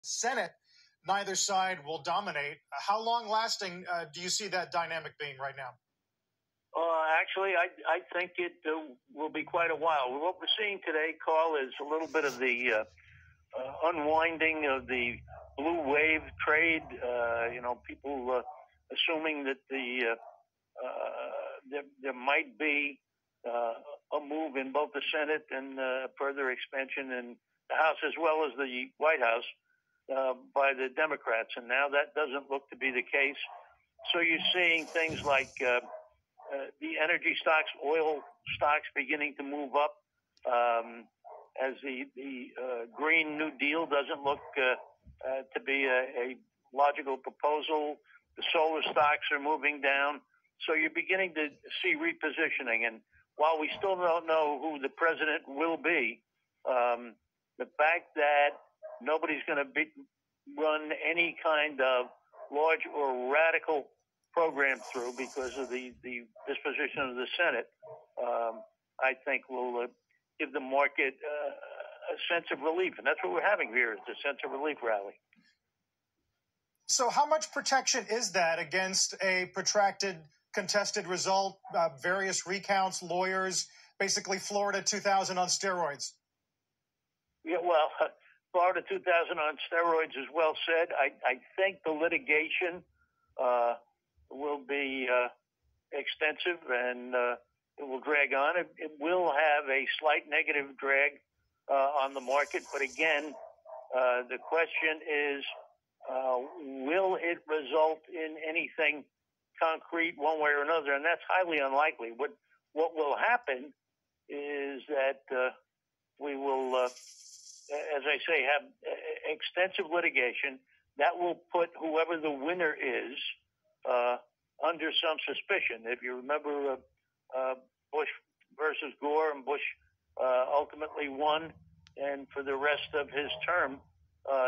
Senate, neither side will dominate. How long lasting do you see that dynamic being right now? Actually, I think it will be quite a while. What we're seeing today, Carl, is a little bit of the unwinding of the blue wave trade. People assuming that there might be a move in both the Senate and further expansion in the House as well as the White House by the Democrats. And now that doesn't look to be the case. So you're seeing things like the energy stocks, oil stocks beginning to move up as the Green New Deal doesn't look to be a logical proposal. The solar stocks are moving down. So you're beginning to see repositioning. And while we still don't know who the president will be, the fact that nobody's going to run any kind of large or radical program through because of the disposition of the Senate, I think will give the market a sense of relief. And that's what we're having here, is a sense of relief rally. So how much protection is that against a protracted contested result, various recounts, lawyers, basically Florida 2000 on steroids? Yeah, well, Florida 2000 on steroids is well said. I think the litigation will be extensive and it will drag on. It will have a slight negative drag on the market. But again, the question is, will it result in anything concrete one way or another? And that's highly unlikely. What will happen is that we will, as I say, have extensive litigation that will put whoever the winner is under some suspicion. If you remember Bush versus Gore, and Bush ultimately won, and for the rest of his term,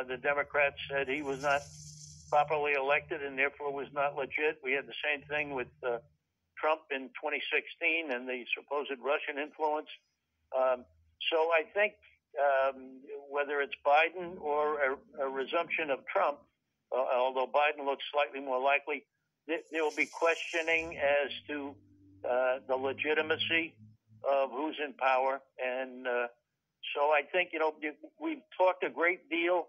the Democrats said he was not properly elected and therefore was not legit. We had the same thing with Trump in 2016 and the supposed Russian influence. So I think whether it's Biden or a resumption of Trump, although Biden looks slightly more likely, there will be questioning as to the legitimacy of who's in power. And so I think, we've talked a great deal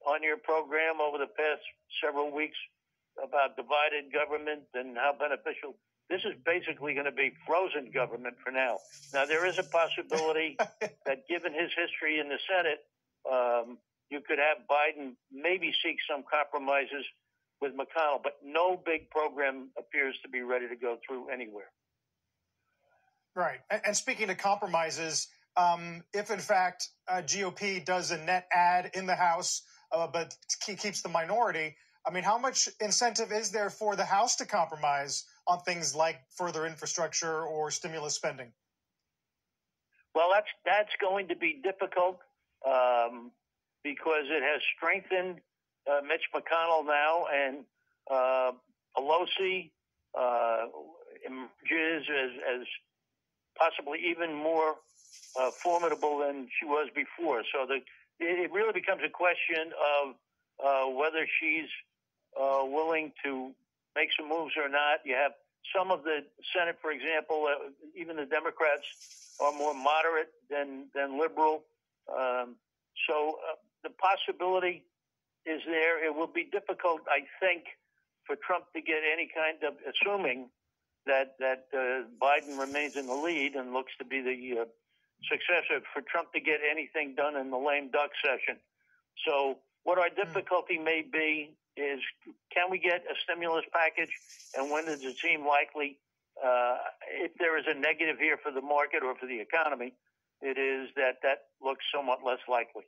on your program over the past several weeks about divided government and how beneficial. This is basically going to be frozen government for now. Now, there is a possibility that given his history in the Senate, you could have Biden maybe seek some compromises with McConnell, but no big program appears to be ready to go through anywhere. Right. And speaking of compromises, if in fact GOP does a net add in the House, but keeps the minority, I mean, how much incentive is there for the House to compromise on things like further infrastructure or stimulus spending? Well, that's going to be difficult because it has strengthened Mitch McConnell now, and Pelosi emerges as possibly even more formidable than she was before. So it really becomes a question of whether she's willing to make some moves or not. You have some of the Senate, for example, even the Democrats are more moderate than liberal. So the possibility is there. It will be difficult, I think, for Trump to get any kind of, assuming that Biden remains in the lead and looks to be the successor, for Trump to get anything done in the lame duck session. So what our difficulty may be is, can we get a stimulus package, and when does it seem likely? If there is a negative here for the market or for the economy, it is that looks somewhat less likely.